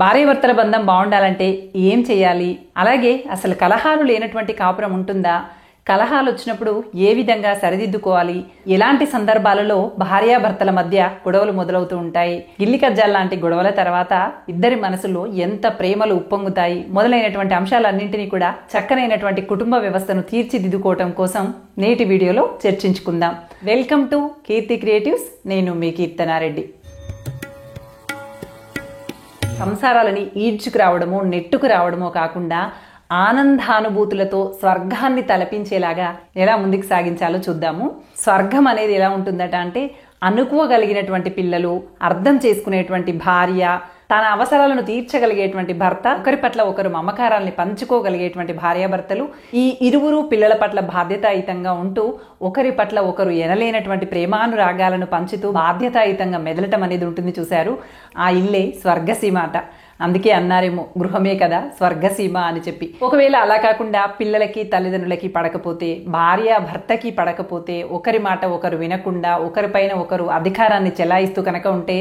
భార్యాభర్తల బంధం బాగుండాలంటే ఏం చేయాలి? అలాగే అసలు కలహాలు లేనటువంటి కాపురం ఉంటుందా? కలహాలు వచ్చినప్పుడు ఏ విధంగా సరిదిద్దుకోవాలి? ఎలాంటి సందర్భాలలో భార్యాభర్తల మధ్య గొడవలు మొదలవుతూ ఉంటాయి? గిల్లి కజ్జాల లాంటి గొడవల తర్వాత ఇద్దరి మనసులో ఎంత ప్రేమలు ఉప్పొంగుతాయి? మొదలైనటువంటి అంశాలన్నింటినీ కూడా చక్కనైనటువంటి కుటుంబ వ్యవస్థను తీర్చిదిద్దుకోవటం కోసం నేటి వీడియోలో చర్చించుకుందాం. Welcome to Keerthi creatives. నేను మీ కీర్తనారెడ్డి. సంసారాలని ఈడ్చుకు రావడమో నెట్టుకు రావడమో కాకుండా ఆనందానుభూతులతో స్వర్గాన్ని తలపించేలాగా ఎలా ముందుకు సాగించాలో చూద్దాము. స్వర్గం అనేది ఎలా ఉంటుందట అంటే అనుకోగలిగినటువంటి పిల్లలు, అర్థం చేసుకునేటువంటి భార్య, తన అవసరాలను తీర్చగలిగేటువంటి భర్త, ఒకరి పట్ల ఒకరు మమకారాల్ని పంచుకోగలిగేటువంటి భార్యాభర్తలు, ఈ ఇరువురు పిల్లల పట్ల బాధ్యతాయుతంగా ఉంటూ ఒకరి పట్ల ఒకరు ఎనలేనటువంటి ప్రేమానురాగాలను పంచుతూ బాధ్యతాయుతంగా మెదలటం అనేది ఉంటుంది. చూశారు, ఆ ఇల్లే స్వర్గసీమ అట. అందుకే అన్నారేమో గృహమే కదా స్వర్గసీమ అని చెప్పి. ఒకవేళ అలా కాకుండా పిల్లలకి తల్లిదండ్రులకి పడకపోతే, భార్య భర్తకి పడకపోతే, ఒకరి మాట ఒకరు వినకుండా ఒకరిపైన ఒకరు అధికారాన్ని చెలాయిస్తూ కనుక ఉంటే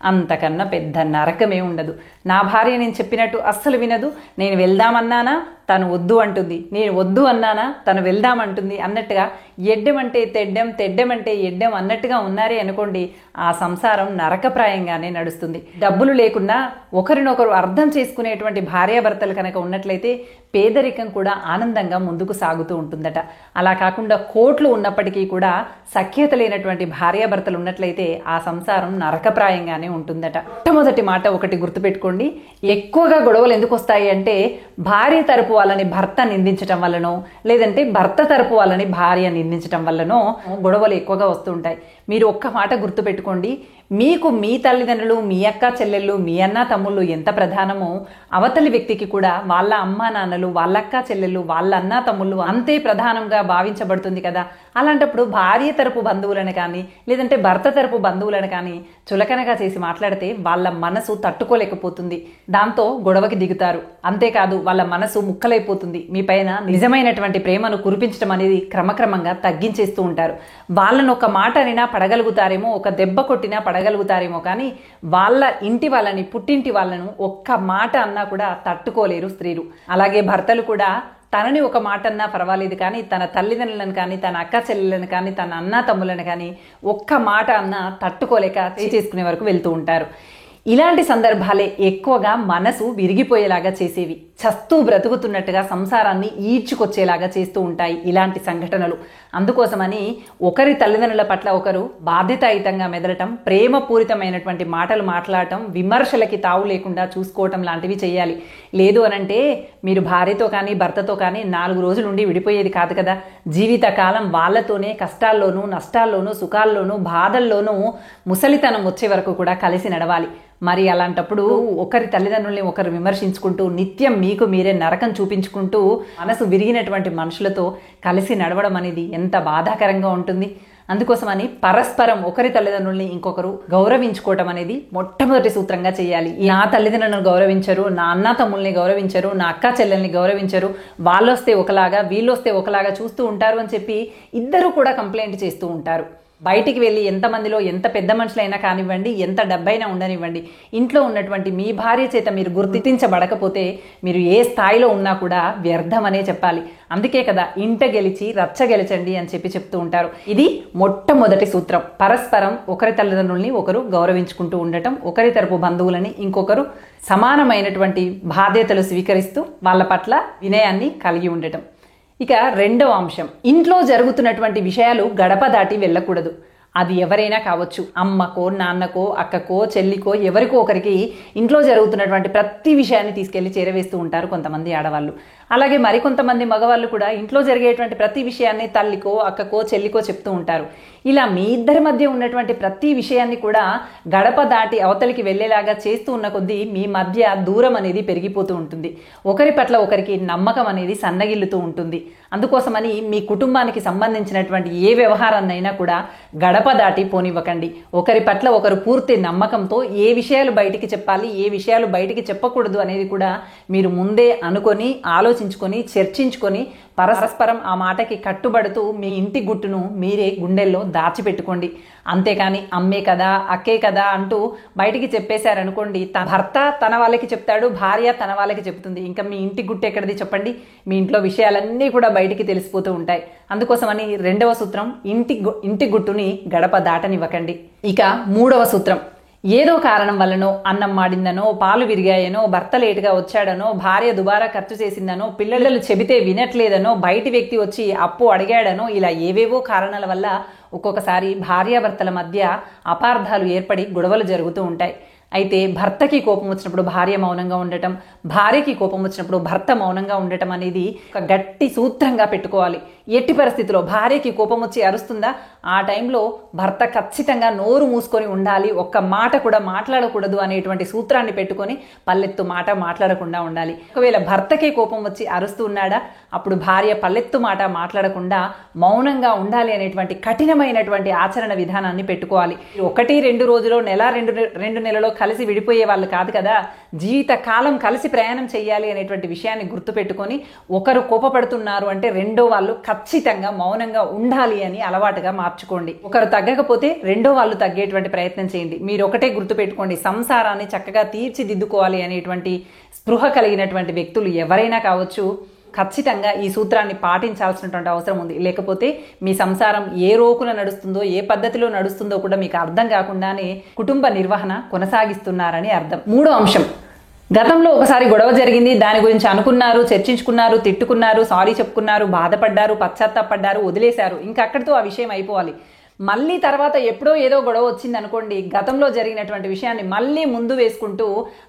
అంతకన్నా పెద్ద నరకమే ఉండదు. నా భార్య నేను చెప్పినట్టు అస్సలు వినదు, నేను వెళ్దామన్నానా తను వద్దు అంటుంది, నేను వద్దు అన్నానా తను వెళ్దామంటుంది అన్నట్టుగా ఎడ్డెమంటే తెడ్డెం, తెడ్డెమంటే ఎడ్డెం అన్నట్టుగా ఉన్నారే అనుకోండి, ఆ సంసారం నరకప్రాయంగానే నడుస్తుంది. డబ్బులు లేకున్నా ఒకరినొకరు అర్థం చేసుకునేటువంటి భార్యాభర్తలు కనుక ఉన్నట్లయితే పేదరికం కూడా ఆనందంగా ముందుకు సాగుతూ ఉంటుందట. అలా కాకుండా కోట్లు ఉన్నప్పటికీ కూడా సఖ్యత లేనటువంటి భార్యాభర్తలు ఉన్నట్లయితే ఆ సంసారం నరకప్రాయంగానే ఉంటుందట. మొట్టమొదటి మాట ఒకటి గుర్తుపెట్టుకోండి, ఎక్కువగా గొడవలు ఎందుకు వస్తాయి అంటే భార్య తరపు వాళ్ళని భర్త నిందించటం వల్లనో, లేదంటే భర్త తరపు వాళ్ళని భార్య నిందించటం వల్లనో గొడవలు ఎక్కువగా వస్తూ ఉంటాయి. మీరు ఒక్క మాట గుర్తుపెట్టుకోండి, మీకు మీ తల్లిదండ్రులు, మీ అక్క చెల్లెళ్ళు, మీ అన్న తమ్ముళ్ళు ఎంత ప్రధానమో అవతలి వ్యక్తికి కూడా వాళ్ళ అమ్మా నాన్నలు, వాళ్ళ అక్క చెల్లెళ్ళు, వాళ్ళ అన్న తమ్ముళ్ళు అంతే ప్రధానంగా భావించబడుతుంది కదా. అలాంటప్పుడు భార్య తరపు బంధువులను కానీ లేదంటే భర్త తరపు బంధువులను కానీ చులకనగా చేసి మాట్లాడితే వాళ్ళ మనసు తట్టుకోలేకపోతుంది, దాంతో గొడవకి దిగుతారు. అంతేకాదు వాళ్ళ మనసు ముక్కలైపోతుంది. మీ పైన నిజమైనటువంటి ప్రేమను కురిపించడం అనేది క్రమక్రమంగా తగ్గించేస్తూ ఉంటారు. వాళ్ళను ఒక మాట అయినా పడగలుగుతారేమో, ఒక దెబ్బ కొట్టినా పడగలుగుతారేమో, కానీ వాళ్ళ ఇంటి వాళ్ళని, పుట్టింటి వాళ్ళను ఒక్క మాట అన్నా కూడా తట్టుకోలేరు స్త్రీలు. అలాగే భర్తలు కూడా తనని ఒక మాట అన్నా పర్వాలేదు కానీ తన తల్లిదండ్రులను కానీ, తన అక్క చెల్లెలను కానీ, తన అన్న తమ్ములను కానీ ఒక్క మాట అన్నా తట్టుకోలేక చేసుకునే వరకు వెళ్తూ ఉంటారు. ఇలాంటి సందర్భాలే ఎక్కువగా మనసు విరిగిపోయేలాగా చేసేవి, చస్తూ బ్రతుకుతున్నట్టుగా సంసారాన్ని ఈడ్చుకొచ్చేలాగా చేస్తూ ఉంటాయి ఇలాంటి సంఘటనలు. అందుకోసమని ఒకరి తల్లిదండ్రుల పట్ల ఒకరు బాధ్యతాయుతంగా మెదలటం, ప్రేమపూరితమైనటువంటి మాటలు మాట్లాడటం, విమర్శలకి తావు లేకుండా చూసుకోవటం లాంటివి చేయాలి. లేదు అనంటే మీరు భార్యతో కానీ భర్తతో కానీ 4 రోజులు ఉండి విడిపోయేది కాదు కదా. జీవితకాలం వాళ్ళతోనే కష్టాల్లోనూ, నష్టాల్లోనూ, సుఖాల్లోనూ, బాధల్లోనూ ముసలితనం వచ్చే వరకు కూడా కలిసి నడవాలి. మరి అలాంటప్పుడు ఒకరి తల్లిదండ్రుల్ని ఒకరు విమర్శించుకుంటూ నిత్యం మీకు మీరే నరకం చూపించుకుంటూ మనసు విరిగినటువంటి మనుషులతో కలిసి నడవడం అనేది ఎంత బాధాకరంగా ఉంటుంది. అందుకోసమని పరస్పరం ఒకరి తల్లిదండ్రుల్ని ఇంకొకరు గౌరవించుకోవటం అనేది మొట్టమొదటి సూత్రంగా చేయాలి. నా తల్లిదండ్రులను గౌరవించరు, నా అన్న తమ్ముల్ని గౌరవించరు, నా అక్క చెల్లెల్ని గౌరవించరు, వాళ్ళొస్తే ఒకలాగా వీళ్ళొస్తే ఒకలాగా చూస్తూ ఉంటారు అని చెప్పి ఇద్దరు కూడా కంప్లైంట్ చేస్తూ ఉంటారు. బయటికి వెళ్ళి ఎంతమందిలో ఎంత పెద్ద మనుషులైనా కానివ్వండి, ఎంత డబ్బైనా ఉండనివ్వండి, ఇంట్లో ఉన్నటువంటి మీ భార్య చేత మీరు గుర్తించబడకపోతే మీరు ఏ స్థాయిలో ఉన్నా కూడా వ్యర్థమనే చెప్పాలి. అందుకే కదా ఇంట గెలిచి రచ్చ గెలిచండి అని చెప్తూ ఉంటారు. ఇది మొట్టమొదటి సూత్రం. పరస్పరం ఒకరి తల్లిదండ్రుల్ని ఒకరు గౌరవించుకుంటూ ఉండటం, ఒకరి తరపు బంధువులని ఇంకొకరు సమానమైనటువంటి బాధ్యతలు స్వీకరిస్తూ వాళ్ళ పట్ల వినయాన్ని కలిగి ఉండటం. ఇక రెండవ అంశం, ఇంట్లో జరుగుతున్నటువంటి విషయాలు గడప దాటి వెళ్ళకూడదు. అది ఎవరైనా కావచ్చు, అమ్మకో, నాన్నకో, అక్కకో, చెల్లికో, ఎవరికో ఒకరికి ఇంట్లో జరుగుతున్నటువంటి ప్రతి విషయాన్ని తీసుకెళ్లి చేరవేస్తూ ఉంటారు కొంతమంది ఆడవాళ్ళు. అలాగే మరికొంతమంది మగవాళ్ళు కూడా ఇంట్లో జరిగేటువంటి ప్రతి విషయాన్ని తల్లికో, అక్కకో, చెల్లికో చెప్తూ ఉంటారు. ఇలా మీ ఇద్దరి మధ్య ఉన్నటువంటి ప్రతి విషయాన్ని కూడా గడప దాటి అవతలికి వెళ్ళేలాగా చేస్తూ ఉన్న కొద్దీ మీ మధ్య దూరం అనేది పెరిగిపోతూ ఉంటుంది. ఒకరి పట్ల ఒకరికి నమ్మకం అనేది సన్నగిల్లుతూ ఉంటుంది. అందుకోసమని మీ కుటుంబానికి సంబంధించినటువంటి ఏ వ్యవహారాన్నైనా కూడా గడప దాటి పోనివ్వకండి. ఒకరి పట్ల ఒకరు పూర్తి నమ్మకంతో ఏ విషయాలు బయటికి చెప్పాలి, ఏ విషయాలు బయటికి చెప్పకూడదు అనేది కూడా మీరు ముందే అనుకొని, ఆలోచించుకొని, చర్చించుకొని పరస్పరం ఆ మాటకి కట్టుబడుతూ మీ ఇంటి గుట్టును మీరే గుండెల్లో దాచిపెట్టుకోండి. అంతేకాని అమ్మే కదా, అక్కే కదా అంటూ బయటికి చెప్పేశారనుకోండి, భర్త తన వాళ్ళకి చెప్తాడు, భార్య తన వాళ్ళకి చెప్తుంది. ఇంకా మీ ఇంటి గుట్టు ఎక్కడిది చెప్పండి? మీ ఇంట్లో విషయాలన్నీ కూడా బయటికి తెలిసిపోతూ ఉంటాయి. అందుకోసమని 2వ సూత్రం, ఇంటి గుట్టుని గడప దాటనివ్వకండి. ఇక 3వ సూత్రం, ఏదో కారణం వల్లనో, అన్నం మాడిందనో, పాలు విరిగాయనో, భర్త లేటుగా వచ్చాడనో, భార్య దుబారా ఖర్చు చేసిందనో, పిల్లలు చెబితే వినట్లేదనో, బయటి వ్యక్తి వచ్చి అప్పు అడిగాడనో, ఇలా ఏవేవో కారణాల వల్ల ఒక్కొక్కసారి భార్యాభర్తల మధ్య అపార్థాలు ఏర్పడి గొడవలు జరుగుతూ ఉంటాయి. అయితే భర్తకి కోపం వచ్చినప్పుడు భార్య మౌనంగా ఉండటం, భార్యకి కోపం వచ్చినప్పుడు భర్త మౌనంగా ఉండటం అనేది ఒక గట్టి సూత్రంగా పెట్టుకోవాలి. ఎట్టి పరిస్థితిలో భార్యకి కోపం వచ్చి అరుస్తుందా, ఆ టైంలో భర్త ఖచ్చితంగా నోరు మూసుకొని ఉండాలి, ఒక్క మాట కూడా మాట్లాడకూడదు అనేటువంటి సూత్రాన్ని పెట్టుకొని పల్లెత్తు మాట మాట్లాడకుండా ఉండాలి. ఒకవేళ భర్తకే కోపం వచ్చి అరుస్తూ ఉన్నాడా, అప్పుడు భార్య పల్లెత్తు మాట మాట్లాడకుండా మౌనంగా ఉండాలి అనేటువంటి కఠినమైనటువంటి ఆచరణ విధానాన్ని పెట్టుకోవాలి. 1-2 రోజులో, నెల 2 నెలలో కలిసి విడిపోయే వాళ్ళు కాదు కదా, జీవిత కాలం కలిసి ప్రయాణం చేయాలి అనేటువంటి విషయాన్ని గుర్తుపెట్టుకొని ఒకరు కోపపడుతున్నారు అంటే రెండో వాళ్ళు ఖచ్చితంగా మౌనంగా ఉండాలి అని అలవాటుగా మార్చుకోండి. ఒకరు తగ్గకపోతే రెండో వాళ్ళు తగ్గేటువంటి ప్రయత్నం చేయండి. మీరు ఒకటే గుర్తుపెట్టుకోండి, సంసారాన్ని చక్కగా తీర్చిదిద్దుకోవాలి అనేటువంటి స్పృహ కలిగినటువంటి వ్యక్తులు ఎవరైనా కావచ్చు, ఖచ్చితంగా ఈ సూత్రాన్ని పాటించాల్సినటువంటి అవసరం ఉంది. లేకపోతే మీ సంసారం ఏ రోకున నడుస్తుందో, ఏ పద్ధతిలో నడుస్తుందో కూడా మీకు అర్థం కాకుండానే కుటుంబ నిర్వహణ కొనసాగిస్తున్నారని అర్థం. 3వ అంశం, గతంలో ఒకసారి గొడవ జరిగింది, దాని గురించి అనుకున్నారు, చర్చించుకున్నారు, తిట్టుకున్నారు, సారీ చెప్పుకున్నారు, బాధపడ్డారు, పశ్చాత్తాపడ్డారు, వదిలేశారు. ఇంకా అక్కడితో ఆ విషయం అయిపోవాలి. మళ్ళీ తర్వాత ఎప్పుడో ఏదో గొడవ వచ్చింది అనుకోండి, గతంలో జరిగినటువంటి విషయాన్ని మళ్ళీ ముందు వేసుకుంటూ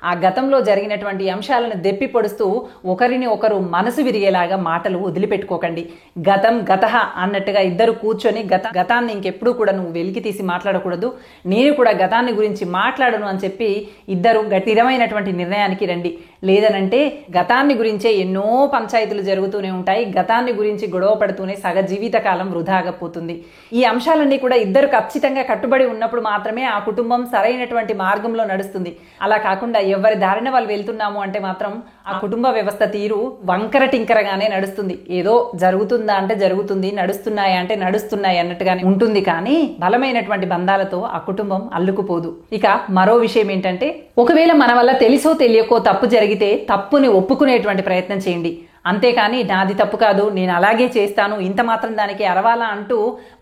ఆ గతంలో జరిగినటువంటి అంశాలను దెప్పి పొడుస్తూ ఒకరిని ఒకరు మనసు విరిగేలాగా మాటలు వదిలిపెట్టుకోకండి. గతం గతః అన్నట్టుగా ఇద్దరు కూర్చొని గతాన్ని ఇంకెప్పుడు కూడా నువ్వు వెలికి తీసి మాట్లాడకూడదు, నేను కూడా గతాన్ని గురించి మాట్లాడను అని చెప్పి ఇద్దరు గట్టిరమైనటువంటి నిర్ణయానికి రండి. లేదనంటే గతాన్ని గురించే ఎన్నో పంచాయతీలు జరుగుతూనే ఉంటాయి, గతాన్ని గురించి గొడవ పడుతూనే సగ జీవితకాలం వృధాగా పోతుంది. ఈ అంశాలన్నీ కూడా ఇద్దరు ఖచ్చితంగా కట్టుబడి ఉన్నప్పుడు మాత్రమే ఆ కుటుంబం సరైనటువంటి మార్గంలో నడుస్తుంది. అలా కాకుండా ఎవరి దారిన వాళ్ళు వెళ్తున్నాము అంటే మాత్రం ఆ కుటుంబ వ్యవస్థ తీరు వంకర టింకరగానే నడుస్తుంది. ఏదో జరుగుతుందా అంటే జరుగుతుంది, నడుస్తున్నాయా అంటే నడుస్తున్నాయి అన్నట్టుగానే ఉంటుంది. కానీ బలమైనటువంటి బంధాలతో ఆ కుటుంబం అల్లుకుపోదు. ఇక మరో విషయం ఏంటంటే, ఒకవేళ మన వల్ల తెలిసో తెలియకో తప్పు జరిగితే తప్పుని ఒప్పుకునేటువంటి ప్రయత్నం చేయండి. అంతేకాని నాది తప్పు కాదు, నేను అలాగే చేస్తాను, ఇంత మాత్రం దానికి అరవాలా అంటూ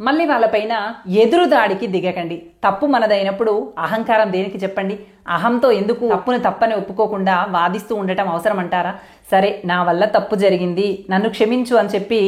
మళ్ళీ వాళ్ళపైన ఎదురు దాడికి దిగకండి. తప్పు మనదైనప్పుడు అహంకారం దేనికి చెప్పండి? అహంతో ఎందుకు తప్పుని తప్పని ఒప్పుకోకుండా వాదిస్తూ ఉండటం అవసరం అంటారా? సరే, నా వల్ల తప్పు జరిగింది, నన్ను క్షమించు అని చెప్పి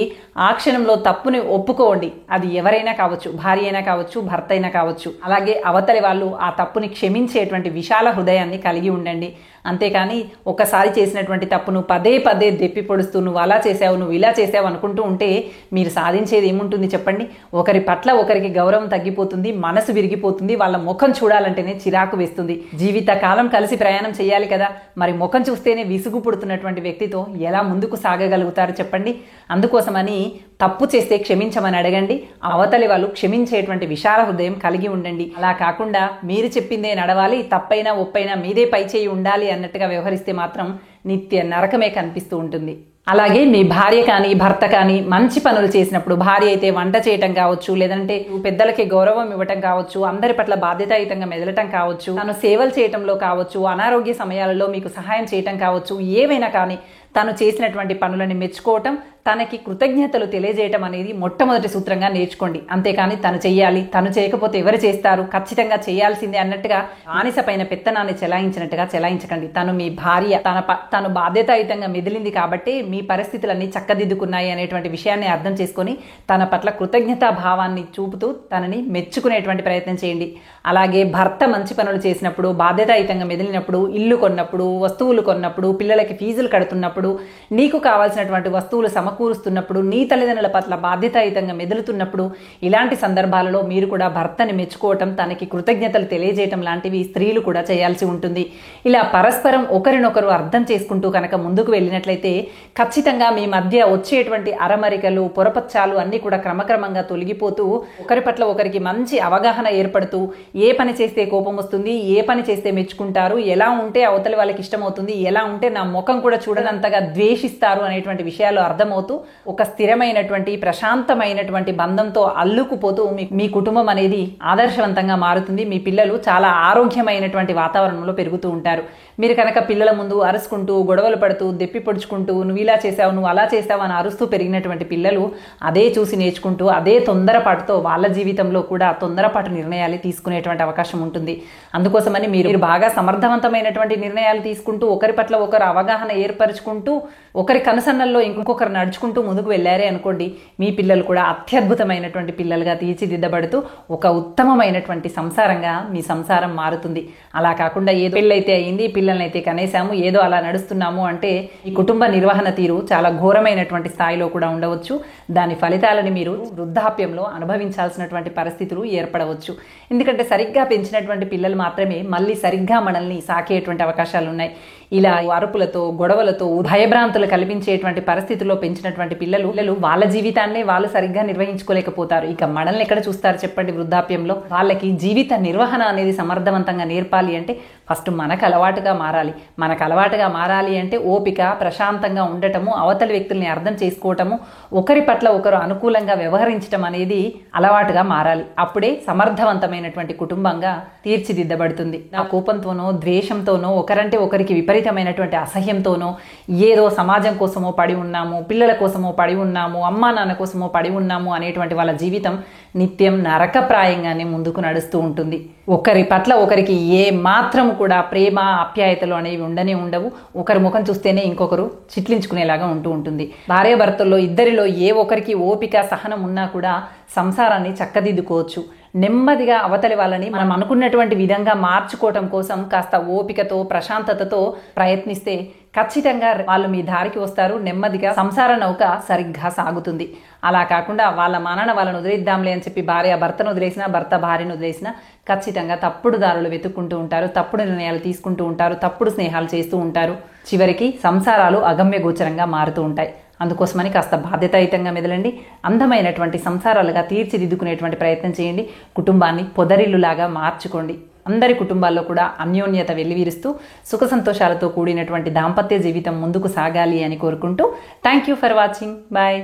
ఆ క్షణంలో తప్పుని ఒప్పుకోండి. అది ఎవరైనా కావచ్చు, భార్య అయినా కావచ్చు, భర్త అయినా కావచ్చు. అలాగే అవతలి వాళ్ళు ఆ తప్పుని క్షమించేటువంటి విశాల హృదయాన్ని కలిగి ఉండండి. అంతేకాని ఒకసారి చేసినటువంటి తప్పును పదే పదే దెప్పి పొడుస్తూ నువ్వు అలా చేసావు, నువ్వు ఇలా చేసావు అనుకుంటూ ఉంటే మీరు సాధించేది ఏముంటుంది చెప్పండి? ఒకరి పట్ల ఒకరికి గౌరవం తగ్గిపోతుంది, మనసు విరిగిపోతుంది, వాళ్ళ ముఖం చూడాలంటేనే చిరాకు వేస్తుంది. జీవిత కాలం కలిసి ప్రయాణం చేయాలి కదా, మరి ముఖం చూస్తేనే విసుగు పుడుతున్నటువంటి వ్యక్తితో ఎలా ముందుకు సాగగలుగుతారు చెప్పండి? అందుకోసమని తప్పు చేస్తే క్షమించమని అడగండి. అవతలి వాళ్ళు క్షమించేటువంటి విశాల హృదయం కలిగి ఉండండి. అలా కాకుండా మీరు చెప్పిందే నడవాలి, తప్పైనా ఒప్పైనా మీదే పై చేయి ఉండాలి అన్నట్టుగా వ్యవహరిస్తే మాత్రం నిత్య నరకమే కనిపిస్తూ ఉంటుంది. అలాగే మీ భార్య కానీ భర్త కానీ మంచి పనులు చేసినప్పుడు, భార్య అయితే వంట చేయటం కావచ్చు, లేదంటే పెద్దలకి గౌరవం ఇవ్వటం కావచ్చు, అందరి పట్ల బాధ్యతాయుతంగా మెదలటం కావచ్చు, తను సేవలు చేయటంలో కావచ్చు, అనారోగ్య సమయాలలో మీకు సహాయం చేయటం కావచ్చు, ఏవైనా కానీ తను చేసినటువంటి పనులని మెచ్చుకోవటం, తనకి కృతజ్ఞతలు తెలియజేయటం అనేది మొట్టమొదటి సూత్రంగా నేర్చుకోండి. అంతేకాని తను చెయ్యాలి, తను చేయకపోతే ఎవరు చేస్తారు, ఖచ్చితంగా చేయాల్సిందే అన్నట్టుగా బానిస పైన పెత్తనాన్ని చెలాయించినట్టుగా చెలాయించకండి. తను మీ భార్య, తను బాధ్యతాయుతంగా మెదిలింది కాబట్టి మీ పరిస్థితులన్నీ చక్కదిద్దుకున్నాయి అనేటువంటి విషయాన్ని అర్థం చేసుకొని తన పట్ల కృతజ్ఞతా భావాన్ని చూపుతూ తనని మెచ్చుకునేటువంటి ప్రయత్నం చేయండి. అలాగే భర్త మంచి పనులు చేసినప్పుడు, బాధ్యతాయుతంగా మెదిలినప్పుడు, ఇల్లు కొన్నప్పుడు, వస్తువులు కొన్నప్పుడు, పిల్లలకి ఫీజులు కడుతున్నప్పుడు, నీకు కావాల్సినటువంటి వస్తువులు సమకూరుస్తున్నప్పుడు, నీ తల్లిదండ్రుల పట్ల బాధ్యతాయుతంగా మెదులుతున్నప్పుడు, ఇలాంటి సందర్భాలలో మీరు కూడా భర్తని మెచ్చుకోవటం, తనకి కృతజ్ఞతలు తెలియజేయటం లాంటివి స్త్రీలు కూడా చేయాల్సి ఉంటుంది. ఇలా పరస్పరం ఒకరినొకరు అర్థం చేసుకుంటూ కనుక ముందుకు వెళ్ళినట్లయితే ఖచ్చితంగా మీ మధ్య వచ్చేటువంటి అరమరికలు, పొరపచ్చాలు అన్నీ కూడా క్రమక్రమంగా తొలగిపోతూ ఒకరి పట్ల ఒకరికి మంచి అవగాహన ఏర్పడుతూ, ఏ పని చేస్తే కోపం వస్తుంది, ఏ పని చేస్తే మెచ్చుకుంటారు, ఎలా ఉంటే అవతలి వాళ్ళకి ఇష్టమవుతుంది, ఎలా ఉంటే నా ముఖం కూడా చూడనంతగా ద్వేషిస్తారు అనేటువంటి విషయాలు అర్థమవుతూ అవుతూ ఒక స్థిరమైనటువంటి ప్రశాంతమైనటువంటి బంధంతో అల్లుకుపోతూ మీ కుటుంబం అనేది ఆదర్శవంతంగా మారుతుంది. మీ పిల్లలు చాలా ఆరోగ్యమైనటువంటి వాతావరణంలో పెరుగుతూ ఉంటారు. మీరు కనుక పిల్లల ముందు అరుచుకుంటూ గొడవలు పడుతూ దెప్పి పొడుచుకుంటూ నువ్వు ఇలా చేసావు నువ్వు అలా చేసావు అని అరుస్తూ పెరిగినటువంటి పిల్లలు అదే చూసి నేర్చుకుంటూ అదే తొందరపాటుతో వాళ్ళ జీవితంలో కూడా తొందరపాటు నిర్ణయాలు తీసుకునేటువంటి అవకాశం ఉంటుంది. అందుకోసమని మీరు బాగా సమర్థవంతమైనటువంటి నిర్ణయాలు తీసుకుంటూ ఒకరి పట్ల ఒకరు అవగాహన ఏర్పరచుకుంటూ ఒకరి కనుసన్నల్లో ఇంకొకరు నడుచుకుంటూ ముందుకు వెళ్ళారే అనుకోండి, మీ పిల్లలు కూడా అత్యద్భుతమైనటువంటి పిల్లలుగా తీర్చిదిద్దబడుతూ ఒక ఉత్తమమైనటువంటి సంసారంగా మీ సంసారం మారుతుంది. అలా కాకుండా ఏదో పెళ్ళైతే అయింది పిల్లలనైతే కనేసాము ఏదో అలా నడుస్తున్నాము అంటే ఈ కుటుంబ నిర్వహణ తీరు చాలా ఘోరమైనటువంటి స్థాయిలో కూడా ఉండవచ్చు. దాని ఫలితాలని మీరు వృద్ధాప్యంలో అనుభవించాల్సినటువంటి పరిస్థితులు ఏర్పడవచ్చు. ఎందుకంటే సరిగ్గా పెంచినటువంటి పిల్లలు మాత్రమే మళ్ళీ సరిగ్గా మనల్ని సాకేటువంటి అవకాశాలు ఉన్నాయి. ఇలా అరుపులతో గొడవలతో భయభ్రాంతులు కల్పించేటువంటి పరిస్థితుల్లో పెంచినటువంటి పిల్లలు వాళ్ళ జీవితాన్ని వాళ్ళు సరిగ్గా నిర్వహించుకోలేకపోతారు. ఇక మనల్ని ఎక్కడ చూస్తారు చెప్పండి వృద్ధాప్యంలో? వాళ్ళకి జీవిత నిర్వహణ అనేది సమర్థవంతంగా నేర్పాలి అంటే ఫస్ట్ మనకు అలవాటుగా మారాలి. మనకు అలవాటుగా మారాలి అంటే ఓపిక, ప్రశాంతంగా ఉండటము, అవతలి వ్యక్తుల్ని అర్థం చేసుకోవటము, ఒకరి పట్ల ఒకరు అనుకూలంగా వ్యవహరించడం అనేది అలవాటుగా మారాలి. అప్పుడే సమర్థవంతమైనటువంటి కుటుంబంగా తీర్చిదిద్దబడుతుంది. నా కోపంతోనో ద్వేషంతోనో ఒకరంటే ఒకరికి విపరీతమైనటువంటి అసహ్యంతోనో ఏదో సమాజం కోసమో పడి ఉన్నాము, పిల్లల కోసమో పడి ఉన్నాము, అమ్మా నాన్న కోసమో పడి ఉన్నాము అనేటువంటి వాళ్ళ జీవితం నిత్యం నరకప్రాయంగానే ముందుకు నడుస్తూ ఉంటుంది. ఒకరి పట్ల ఒకరికి ఏ మాత్రం కూడా ప్రేమ ఆప్యాయతలు అనేవి ఉండనే ఉండవు. ఒకరి ముఖం చూస్తేనే ఇంకొకరు చిట్లించుకునేలాగా ఉంటూ ఉంటుంది. భార్యాభర్తల్లో ఇద్దరిలో ఏ ఒక్కరికి ఓపిక సహనం ఉన్నా కూడా సంసారాన్ని చక్కదిద్దుకోవచ్చు. నెమ్మదిగా అవతలి వాళ్ళని మనం అనుకున్నటువంటి విధంగా మార్చుకోవటం కోసం కాస్త ఓపికతో ప్రశాంతతతో ప్రయత్నిస్తే ఖచ్చితంగా వాళ్ళు మీ దారికి వస్తారు. నెమ్మదిగా సంసార నౌక సరిగ్గా సాగుతుంది. అలా కాకుండా వాళ్ళ మనన వాళ్ళని వదిలేద్దాంలే అని చెప్పి భార్య భర్తను వదిలేసినా భర్త భార్యను వదిలేసినా ఖచ్చితంగా తప్పుడు దారులు వెతుక్కుంటూ ఉంటారు, తప్పుడు నిర్ణయాలు తీసుకుంటూ ఉంటారు, తప్పుడు స్నేహాలు చేస్తూ ఉంటారు. చివరికి సంసారాలు అగమ్య గోచరంగా మారుతూ ఉంటాయి. అందుకోసమని కాస్త బాధ్యతాయుతంగా మెదలండి. అందమైనటువంటి సంసారాలుగా తీర్చిదిద్దుకునేటువంటి ప్రయత్నం చేయండి. కుటుంబాన్ని పొదరిల్లులాగా మార్చుకోండి. అందరి కుటుంబాల్లో కూడా అన్యోన్యత వెల్లివిరుస్తూ సుఖ సంతోషాలతో కూడినటువంటి దాంపత్య జీవితం ముందుకు సాగాలి అని కోరుకుంటూ thank you for watching. Bye.